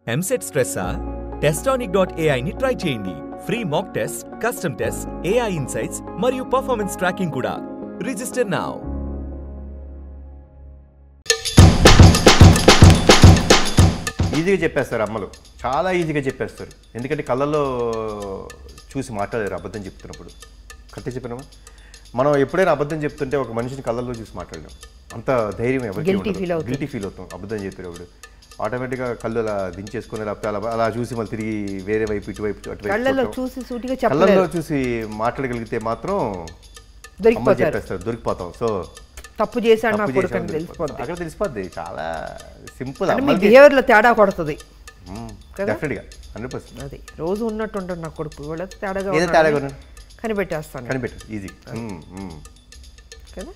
EAMCET స్ట్రెస్సా? Testonic.ai ని try చేయండి. Free mock test, custom test, AI insights మరియు పర్ఫార్మెన్స్ ట్రాకింగ్ కూడా. Register now. ఈజీగా చెప్పేస్తారు అమ్మలు, చాలా ఈజీగా చెప్పేస్తారు. ఎందుకంటే కళ్ళల్లో చూసి మాట్లాడారు అబద్ధం చెప్తున్నప్పుడు. కరెక్ట్గా చెప్పినామా? మనం ఎప్పుడైనా అబద్ధం చెప్తుంటే ఒక మనిషిని కళ్ళల్లో చూసి మాట్లాడలేం. అంత ధైర్యం ఎవరికి గిల్టీ ఫీల్ అవుతాం అబద్ధం చెప్పేటప్పుడు. ఆటోమేటిక్గా కళ్ళు అలా దించేసుకుని అలా చూసి మళ్ళీ తిరిగి వేరే వైపు ఇటువైపు కళ్ళల్లో చూసి మాట్లాడగలిగితే మాత్రం చెప్పేస్తారు, దొరికిపోతాం. సో తప్పు చేశాడు నా కొడుకు అని తెలిసిపోద్ది, అక్కడ తెలిసిపోద్ది. చాలా సింపుల్. బిహేవియర్లో తేడా కొడుతుంది డెఫినెట్గా 100%. అది రోజు ఉన్నట్టు ఉంటాడు నా కొడుకు, వాళ్ళ తేడాగా తేడాగా కనిపెట్టేస్తాను, కనిపెట్టు ఈజీ కదా.